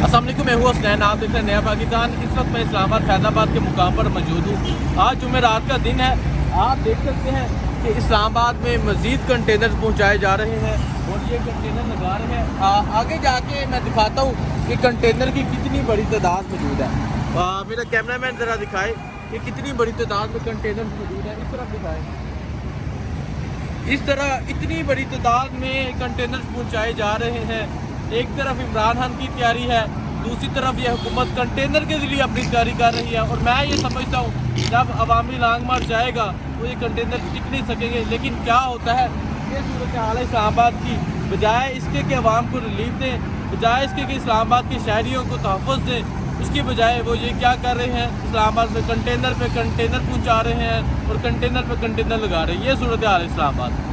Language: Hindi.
अस्सलाम वालेकुम, मैं हूँ हसनैन। आप देख रहे हैं नया पाकिस्तान। इस वक्त मैं इस्लामाबाद फैज़ाबाद के मुकाम पर मौजूद हूँ। आज जुमेरात का दिन है। आप देख सकते हैं कि इस्लामाबाद में मज़ीद कंटेनर पहुँचाए जा रहे हैं और ये कंटेनर लगा रहे हैं। आगे जाके मैं दिखाता हूँ कि कंटेनर की कितनी बड़ी तादाद मौजूद है। मेरा कैमरामैन ज़रा दिखाए कि कितनी बड़ी तादाद में कंटेनर मौजूद है। इस तरफ दिखाए। इस तरह इतनी बड़ी तादाद में कंटेनर पहुँचाए जा रहे हैं। एक तरफ इमरान खान की तैयारी है, दूसरी तरफ ये हुकूमत कंटेनर के ज़रिए अपनी तैयारी कर रही है। और मैं ये समझता हूँ जब अवामी लॉन्ग मार्च जाएगा तो ये कंटेनर टिक नहीं सकेंगे। लेकिन क्या होता है, ये सूरत हाल है इस्लामाबाद की। बजाय इसके कि अवाम को रिलीफ दें, बजाय इसके कि इस्लामाबाद के शहरियों को तहफ़्फ़ुज़ दें, उसकी बजाय वो ये क्या कर रहे हैं, इस्लामाबाद में कंटेनर पे कंटेनर पहुँचा रहे हैं और कंटेनर पे कंटेनर लगा रहे हैं। ये सूरत हाल है इस्लामाबाद।